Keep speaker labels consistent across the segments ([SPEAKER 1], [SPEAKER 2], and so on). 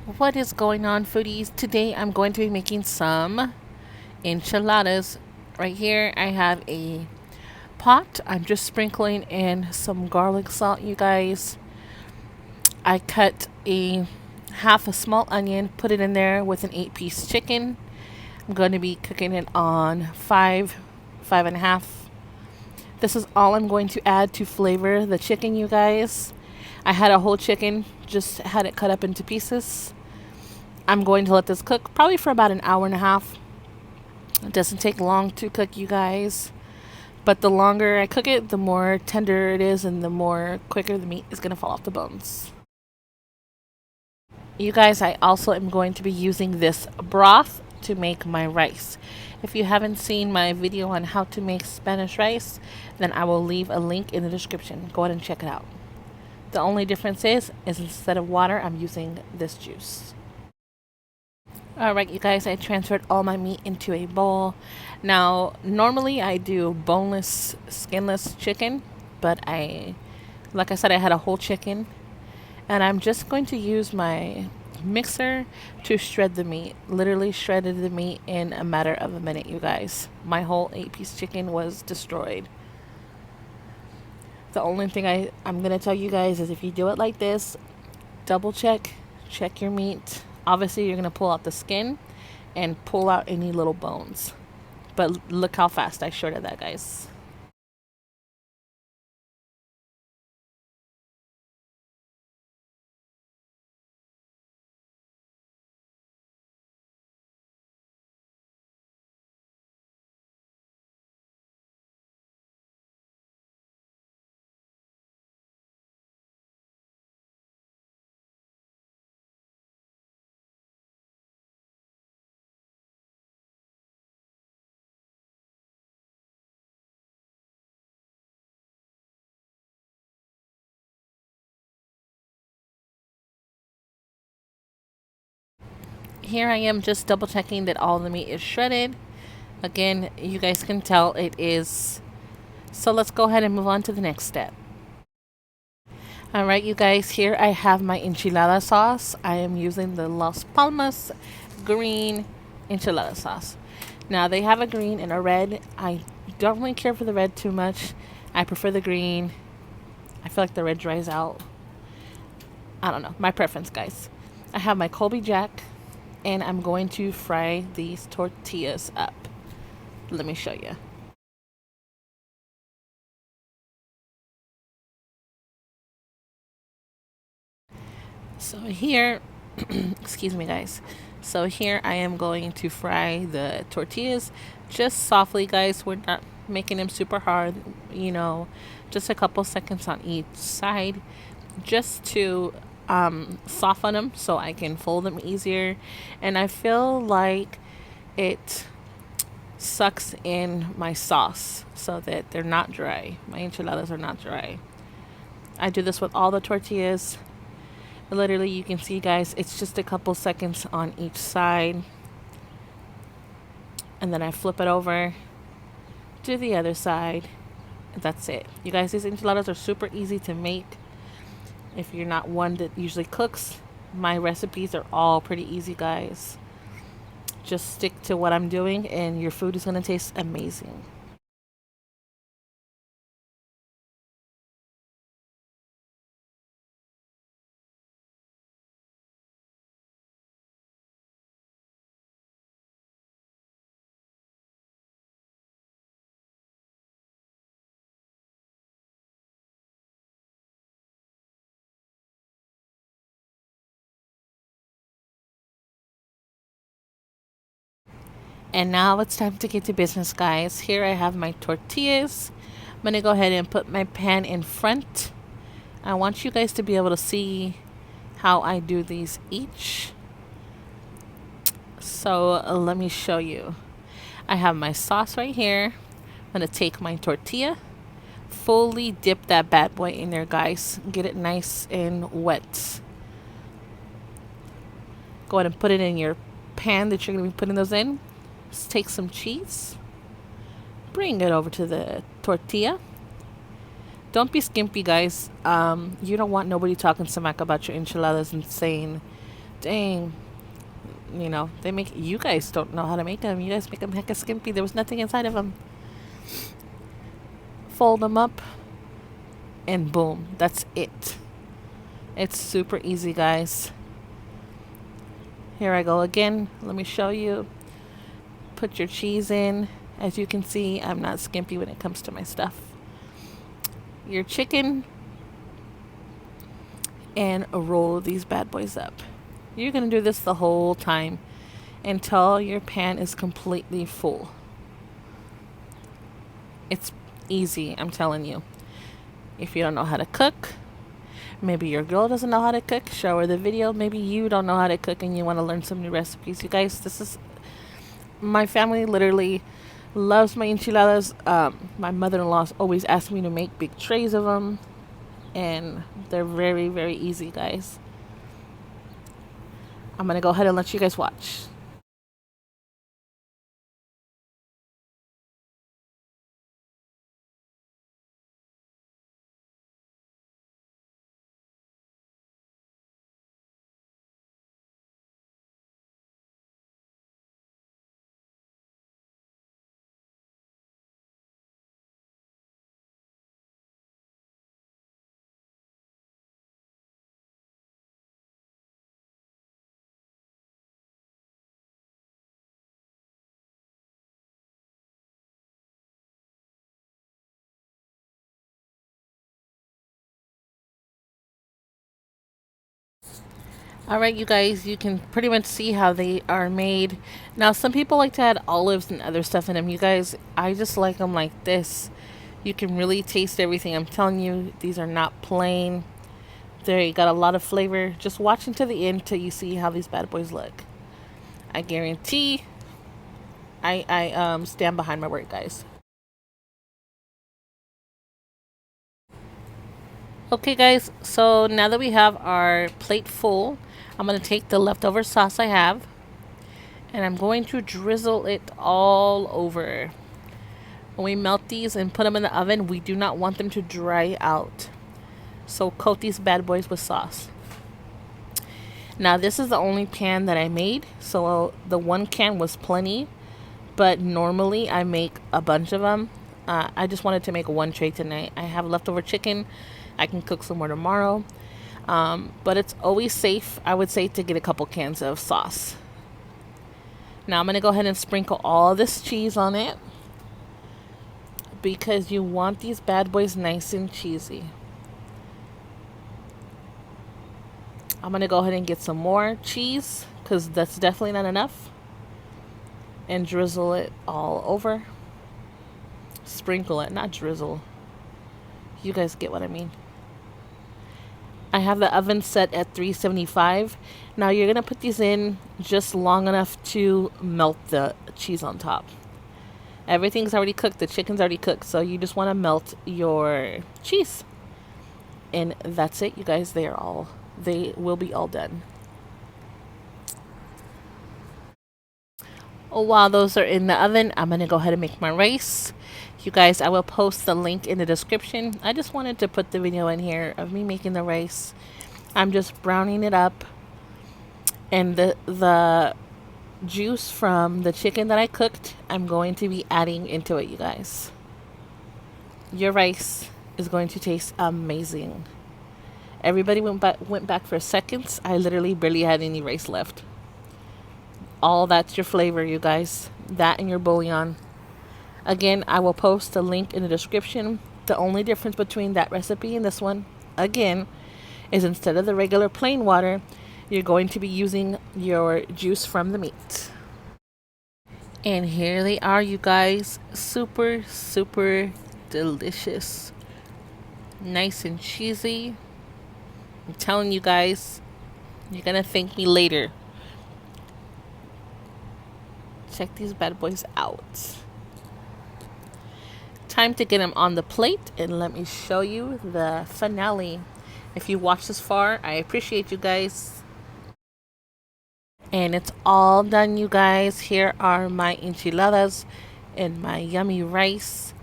[SPEAKER 1] What is going on, foodies? Today I'm going to be making some enchiladas. Right here I have a pot. I'm just sprinkling in some garlic salt, you guys. I cut a half a small onion, put it in there with an 8-piece chicken. I'm going to be cooking it on five and a half. This is all I'm going to add to flavor the chicken, you guys. I had a whole chicken, just had it cut up into pieces. I'm going to let this cook probably for about an hour and a half. It doesn't take long to cook, you guys. But the longer I cook it, the more tender it is and the more quicker the meat is going to fall off the bones. You guys, I also am going to be using this broth to make my rice. If you haven't seen my video on how to make Spanish rice, then I will leave a link in the description. Go ahead and check it out. The only difference is instead of water, I'm using this juice. Alright, you guys, I transferred all my meat into a bowl. Now, normally I do boneless, skinless chicken, but like I said, I had a whole chicken. And I'm just going to use my mixer to shred the meat. Literally shredded the meat in a matter of a minute, you guys. My whole 8-piece chicken was destroyed. The only thing I'm going to tell you guys is if you do it like this, double check your meat. Obviously, you're going to pull out the skin and pull out any little bones. But look how fast I shredded that, guys. Here I am just double checking that all the meat is shredded. Again, you guys can tell it is. So let's go ahead and move on to the next step. Alright, you guys, here I have my enchilada sauce. I am using the Las Palmas green enchilada sauce. Now, they have a green and a red. I don't really care for the red too much. I prefer the green. I feel like the red dries out. I don't know. My preference, guys. I have my Colby Jack, and I'm going to fry these tortillas up. Let me show you. So here, excuse me, guys. So here I am going to fry the tortillas just softly, guys. We're not making them super hard, just a couple seconds on each side, just to soften them so I can fold them easier. And I feel like it sucks in my sauce so that they're not dry. My enchiladas are not dry. I do this with all the tortillas. Literally, you can see, guys, it's just a couple seconds on each side. And then I flip it over to the other side. That's it. You guys, these enchiladas are super easy to make. If you're not one that usually cooks, my recipes are all pretty easy, guys. Just stick to what I'm doing and your food is going to taste amazing. And now it's time to get to business, guys. Here I have my tortillas. I'm going to go ahead and put my pan in front. I want you guys to be able to see how I do these each. So let me show you. I have my sauce right here. I'm going to take my tortilla, fully dip that bad boy in there, guys. Get it nice and wet. Go ahead and put it in your pan that you're going to be putting those in. Just take some cheese, bring it over to the tortilla. Don't be skimpy, guys. You don't want nobody talking smack about your enchiladas and saying dang, you know, they make, you guys don't know how to make them. You guys make them hecka skimpy. There was nothing inside of them. Fold them up, and boom, that's it. It's super easy, guys. Here I go again. Let me show you. Put your cheese in. As you can see, I'm not skimpy when it comes to my stuff. Your chicken, and roll these bad boys up. You're going to do this the whole time until your pan is completely full. It's easy, I'm telling you. If you don't know how to cook, maybe your girl doesn't know how to cook, show her the video. Maybe you don't know how to cook and you want to learn some new recipes. You guys, this is, my family literally loves my enchiladas. My mother-in-law always asks me to make big trays of them, and they're very, very easy, guys. I'm gonna go ahead and let you guys watch. Alright, you guys, you can pretty much see how they are made. Now, some people like to add olives and other stuff in them. You guys, I just like them like this. You can really taste everything. I'm telling you, these are not plain. They got a lot of flavor. Just watch until the end till you see how these bad boys look. I guarantee I stand behind my word, guys. Okay, guys, so now that we have our plate full, I'm going to take the leftover sauce I have, and I'm going to drizzle it all over. When we melt these and put them in the oven, we do not want them to dry out. So coat these bad boys with sauce. Now, this is the only pan that I made, so the one can was plenty, but normally I make a bunch of them. I just wanted to make one tray tonight. I have leftover chicken. I can cook some more tomorrow. But it's always safe, I would say, to get a couple cans of sauce. Now I'm going to go ahead and sprinkle all this cheese on it, because you want these bad boys nice and cheesy. I'm going to go ahead and get some more cheese, because that's definitely not enough. And drizzle it all over. Sprinkle it, not drizzle. You guys get what I mean. I have the oven set at 375. Now you're going to put these in just long enough to melt the cheese on top. Everything's already cooked. The chicken's already cooked. So you just want to melt your cheese. And that's it, you guys. They will be all done. Oh, while those are in the oven, I'm going to go ahead and make my rice. You guys, I will post the link in the description. I just wanted to put the video in here of me making the rice. I'm just browning it up. And the juice from the chicken that I cooked, I'm going to be adding into it, you guys. Your rice is going to taste amazing. Everybody went back for seconds. I literally barely had any rice left. All that's your flavor, you guys. That and your bouillon. Again, I will post the link in the description. The only difference between that recipe and this one, again, is instead of the regular plain water, you're going to be using your juice from the meat. And here they are, you guys. Super, super delicious. Nice and cheesy. I'm telling you guys, you're going to thank me later. Check these bad boys out. Time to get them on the plate, and let me show you the finale. If you watched this far, I appreciate you guys. And it's all done, you guys. Here are my enchiladas and my yummy rice.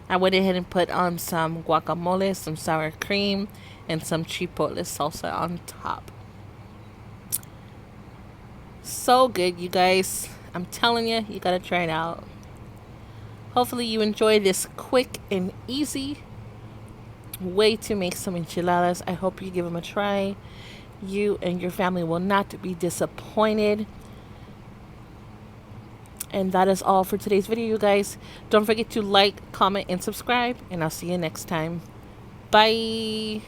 [SPEAKER 1] I went ahead and put on some guacamole, some sour cream, and some chipotle salsa on top. so good, you guys. I'm telling you, you gotta try it out. Hopefully you enjoy this quick and easy way to make some enchiladas. I hope you give them a try. You and your family will not be disappointed. And that is all for today's video, you guys. Don't forget to like, comment, and subscribe. And I'll see you next time. Bye.